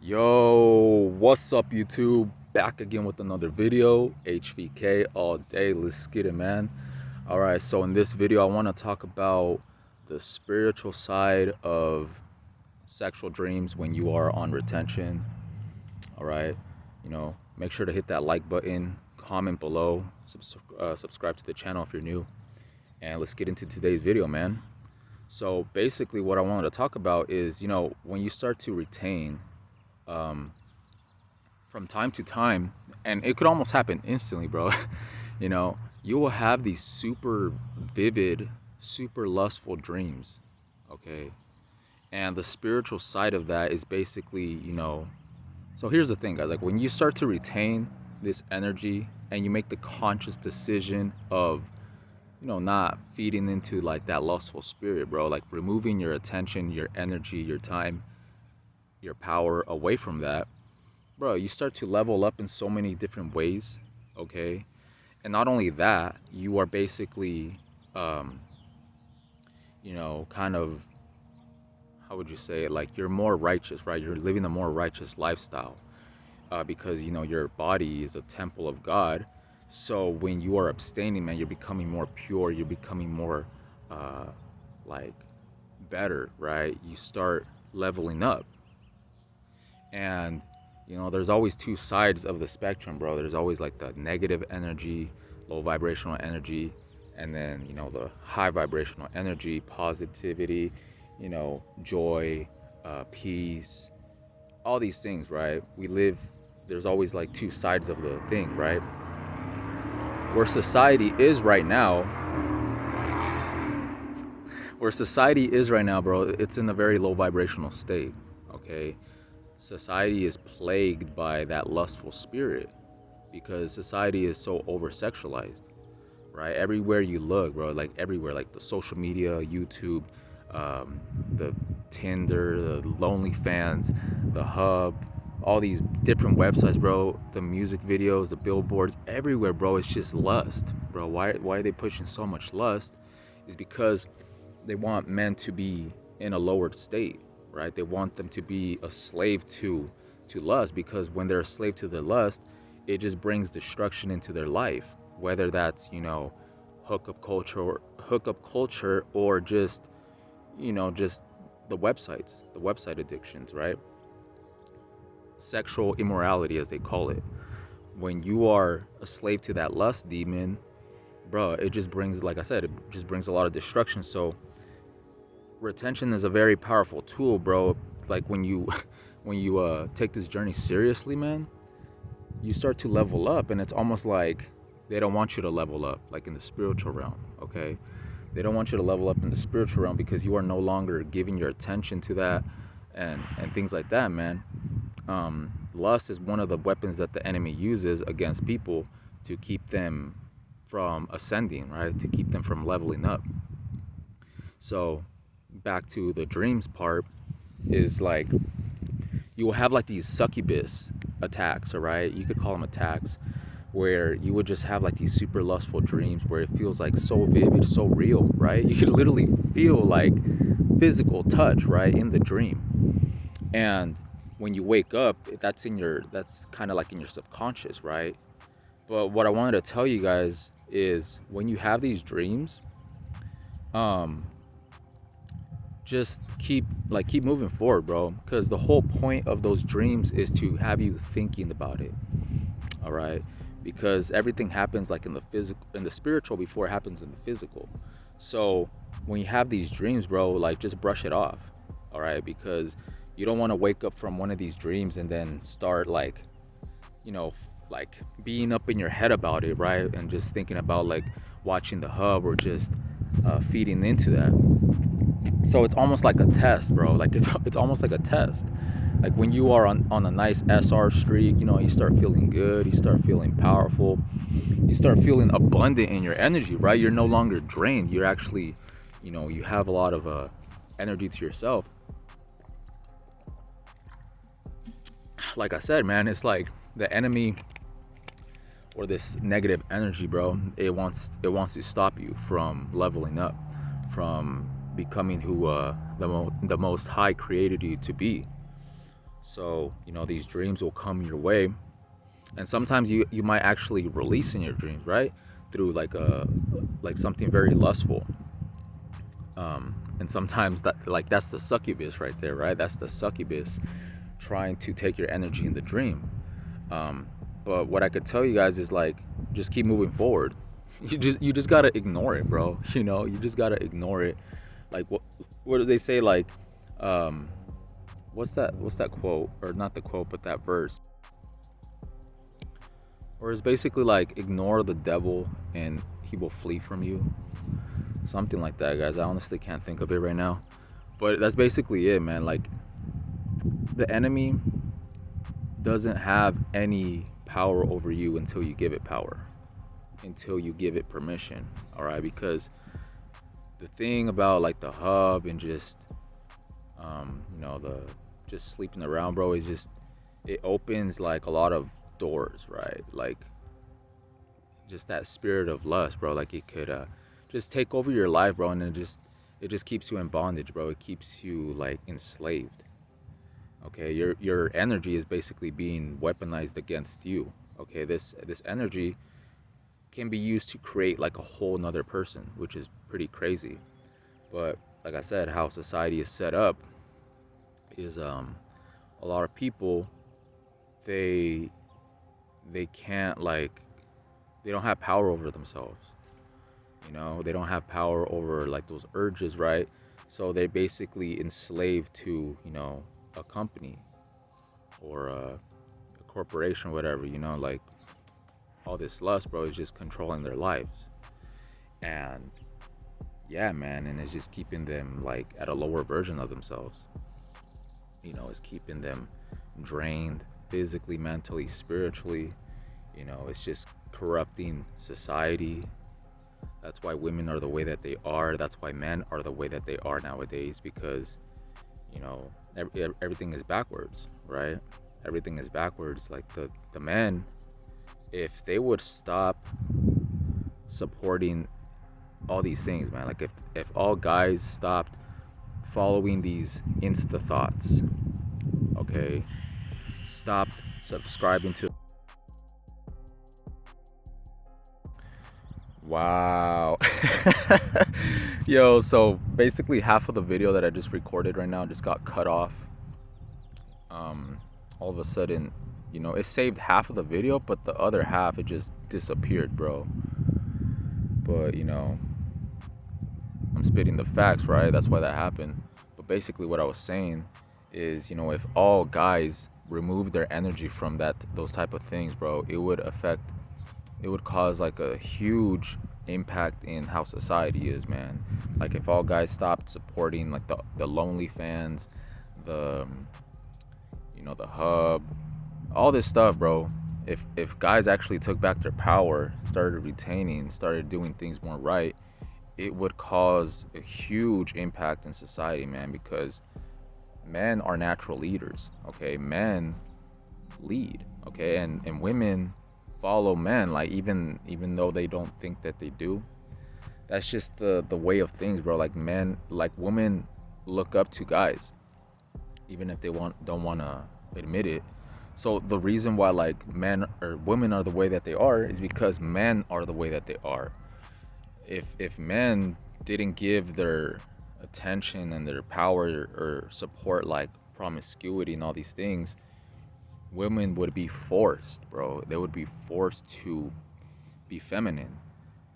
Yo, what's up YouTube? Back again with another video. HVK all day. Let's get it, man. All right, so in this video I want to talk about the spiritual side of sexual dreams when you are on retention. All right, make sure to hit that like button, comment below, subscribe to the channel if you're new, and let's get into today's video, man. So basically what I wanted to talk about is, when you start to retain from time to time, and it could almost happen instantly, bro. You will have these super vivid, super lustful dreams, okay? And the spiritual side of that is basically, so here's the thing, guys. Like, when you start to retain this energy and you make the conscious decision of, not feeding into like that lustful spirit, bro, like removing your attention, your energy, your time, your power away from that, bro, you start to level up in so many different ways, okay? And not only that, you are basically kind of, how would you say it, like, you're more righteous, right? You're living a more righteous lifestyle, because your body is a temple of God. So when you are abstaining, man, you're becoming more pure, you're becoming more like better, right? You start leveling up. And there's always two sides of the spectrum, bro. There's always like the negative energy, low vibrational energy, and then the high vibrational energy, positivity, joy, peace, all these things, right? There's always like two sides of the thing, right? Where society is right now, bro, it's in a very low vibrational state, okay? Society is plagued by that lustful spirit because society is so over sexualized, right? Everywhere you look, bro, like everywhere, like the social media, YouTube, the Tinder, the OnlyFans, the Hub, all these different websites, bro, the music videos, the billboards, everywhere, bro, it's just lust, bro. Why are they pushing so much lust? Is because they want men to be in a lowered state, right? They want them to be a slave to lust, because when they're a slave to their lust, it just brings destruction into their life, whether that's hookup culture or just just the website addictions, right? Sexual immorality, as they call it. When you are a slave to that lust demon, bro, it just brings, like I said, it just brings a lot of destruction. So retention is a very powerful tool, bro. Like, when you take this journey seriously, man, you start to level up, and it's almost like they don't want you to level up, like in the spiritual realm, okay? They don't want you to level up in the spiritual realm because you are no longer giving your attention to that and things like that, man. Lust is one of the weapons that the enemy uses against people to keep them from ascending, right? To keep them from leveling up. So back to the dreams part, is like, you will have like these succubus attacks, all right? You could call them attacks, where you would just have like these super lustful dreams where it feels like so vivid, so real, right? You could literally feel like physical touch, right, in the dream. And when you wake up, that's kind of like in your subconscious, right? But what I wanted to tell you guys is, when you have these dreams, just keep moving forward, bro, because the whole point of those dreams is to have you thinking about it, all right? Because everything happens like in the spiritual before it happens in the physical. So when you have these dreams, bro, like, just brush it off, all right? Because you don't want to wake up from one of these dreams and then start like being up in your head about it, right? And just thinking about like watching the Hub, or just feeding into that. So it's almost like a test, bro. Like, it's almost like a test. Like, when you are on a nice SR streak, you start feeling good, you start feeling powerful, you start feeling abundant in your energy, right? You're no longer drained. You're actually, you have a lot of energy to yourself. Like I said, man, it's like the enemy, or this negative energy, bro, it wants to stop you from leveling up, from becoming who the Most High created you to be. So, these dreams will come your way, and sometimes you might actually release in your dreams, right? Through like something very lustful. And sometimes that's the succubus right there, right? That's the succubus trying to take your energy in the dream. But what I could tell you guys is like, just keep moving forward. You just gotta ignore it, bro. You just gotta ignore it. Like what do they say? Like, what's that quote, or not the quote, but that verse? Or it's basically like, ignore the devil and he will flee from you. Something like that, guys. I honestly can't think of it right now. But that's basically it, man. Like, the enemy doesn't have any power over you until you give it power, until you give it permission. All right, because the thing about like the hub and just the just sleeping around, bro, is just, it opens like a lot of doors, right? Like, just that spirit of lust, bro. Like, it could just take over your life, bro, and it just keeps you in bondage, bro. It keeps you like enslaved. Okay, your energy is basically being weaponized against you. Okay, this energy can be used to create like a whole nother person, which is pretty crazy. But like I said, how society is set up is a lot of people, they can't, like, they don't have power over themselves. They don't have power over like those urges, right? So they're basically enslaved to a company or a corporation, whatever. Like, all this lust, bro, is just controlling their lives. And yeah, man, and it's just keeping them like at a lower version of themselves. It's keeping them drained physically, mentally, spiritually. It's just corrupting society. That's why women are the way that they are. That's why men are the way that they are nowadays, because everything is backwards, right? Everything is backwards. Like, the men, if they would stop supporting all these things, man, like, if all guys stopped following these insta thoughts, okay, stopped subscribing to, wow. Yo, so basically half of the video that I just recorded right now just got cut off. All of a sudden, it saved half of the video, but the other half, it just disappeared, bro. But I'm spitting the facts, right? That's why that happened. But basically what I was saying is, if all guys remove their energy from those type of things, bro, it would cause like a huge impact in how society is, man. Like, if all guys stopped supporting like the lonely fans, the the hub, all this stuff, bro. If guys actually took back their power, started retaining, started doing things more right, it would cause a huge impact in society, man, because men are natural leaders, okay? Men lead, okay? And women follow men, like, even though they don't think that they do. That's just the way of things, bro. Like, women look up to guys, even if they don't want to admit it. So the reason why like men or women are the way that they are is because men are the way that they are. If men didn't give their attention and their power or support like promiscuity and all these things, women would be forced, bro. They would be forced to be feminine.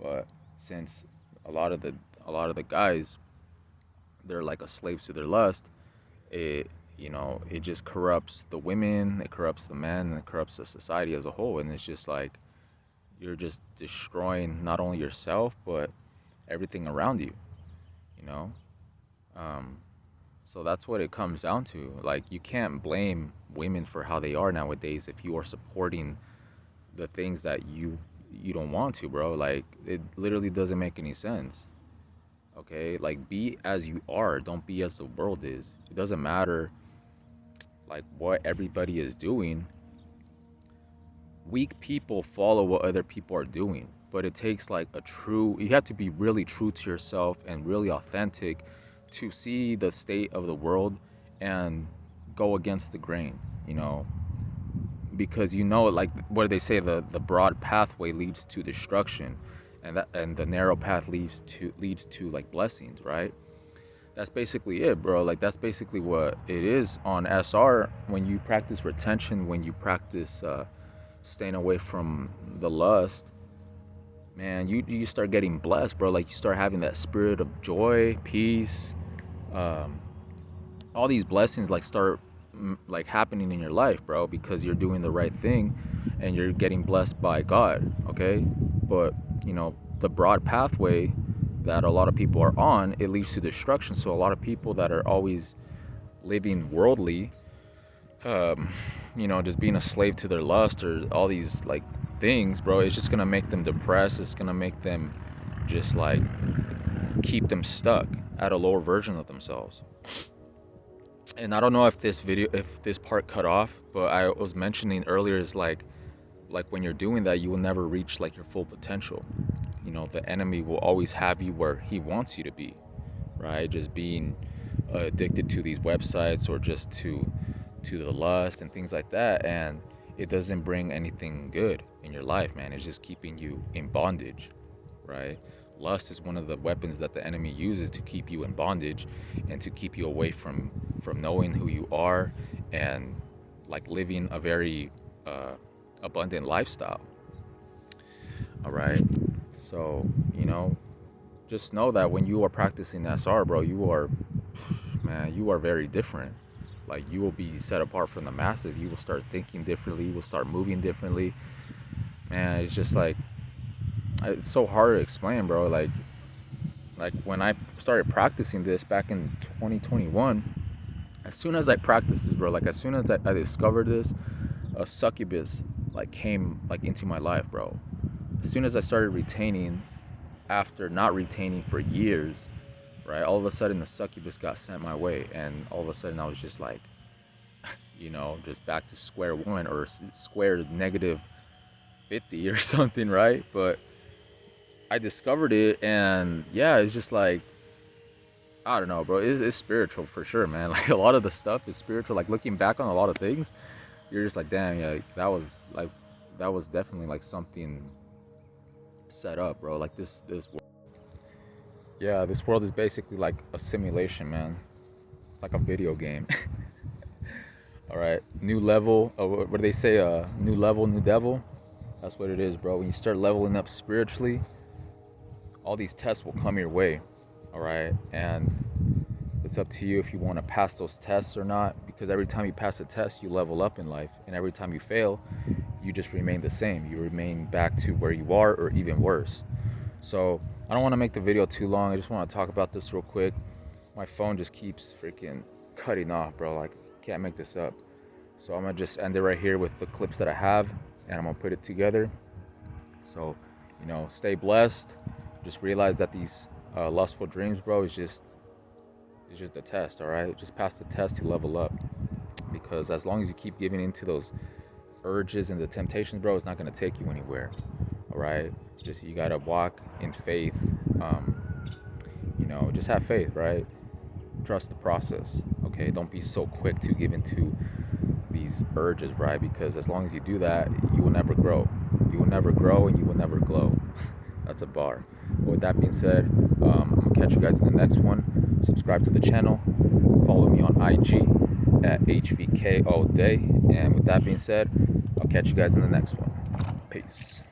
But since a lot of the guys, they're like a slaves to their lust, it it just corrupts the women, it corrupts the men, and it corrupts the society as a whole. And it's just like, you're just destroying not only yourself but everything around you, you know so that's what it comes down to. Like, you can't blame women for how they are nowadays if you are supporting the things that you don't want to, bro. Like, it literally doesn't make any sense. Okay, like, be as you are, don't be as the world is. It doesn't matter like what everybody is doing. Weak people follow what other people are doing, but it takes like you have to be really true to yourself and really authentic to see the state of the world and go against the grain, you know, because you know, like what do they say, the broad pathway leads to destruction, and the narrow path leads to like blessings, right? That's basically it, bro. Like that's basically what it is on SR. When you practice retention, when you practice staying away from the lust, man, you start getting blessed, bro. Like you start having that spirit of joy, peace, all these blessings like start like happening in your life, bro, because you're doing the right thing and you're getting blessed by God, okay? But you know, the broad pathway that a lot of people are on, it leads to destruction. So a lot of people that are always living worldly, you know, just being a slave to their lust or all these like things, bro, it's just gonna make them depressed. It's gonna make them just like keep them stuck at a lower version of themselves. And I don't know if this part cut off, but I was mentioning earlier is like when you're doing that, you will never reach like your full potential. You know, the enemy will always have you where he wants you to be, right? Just being addicted to these websites or just to the lust and things like that, and it doesn't bring anything good in your life, man. It's just keeping you in bondage, right? Lust is one of the weapons that the enemy uses to keep you in bondage and to keep you away from knowing who you are and like living a very abundant lifestyle. All right, so you know, just know that when you are practicing SR, bro, you are very different. Like you will be set apart from the masses. You will start thinking differently. You will start moving differently. Man, it's just like, it's so hard to explain, bro. Like when I started practicing this back in 2021, as soon as I practiced this, bro, like as soon as I discovered this, a succubus like came like into my life, bro. As soon as I started retaining, after not retaining for years, right, all of a sudden the succubus got sent my way, and all of a sudden I was just like, you know, just back to square one or square negative 50 or something, right? But I discovered it, and yeah, it's just like, I don't know, bro. It's spiritual for sure, man. Like a lot of the stuff is spiritual. Like looking back on a lot of things, you're just like, damn, yeah, that was definitely like something set up, bro. Like this world. Yeah, this world is basically like a simulation, man. It's like a video game. All right, new level. What do they say? New level, new devil. That's what it is, bro. When you start leveling up spiritually, all these tests will come your way. All right, and it's up to you if you want to pass those tests or not, because every time you pass a test, you level up in life, and every time you fail, you just remain the same. You remain back to where you are or even worse. So I don't want to make the video too long. I just want to talk about this real quick. My phone just keeps freaking cutting off, bro. Like, can't make this up. So I'm gonna just end it right here with the clips that I have, and I'm gonna put it together. So, you know, stay blessed. Just realize that these lustful dreams, bro, is just the test. All right, just pass the test to level up, because as long as you keep giving into those urges and the temptations, bro, it's not gonna take you anywhere. All right, just you gotta walk in faith. You know, just have faith, right? Trust the process. Okay, don't be so quick to give into these urges, right? Because as long as you do that, you will never grow. You will never grow, and you will never glow. That's a bar. But with that being said, I'm gonna catch you guys in the next one. Subscribe to the channel. Follow me on IG at HVKODay. And with that being said, I'll catch you guys in the next one. Peace.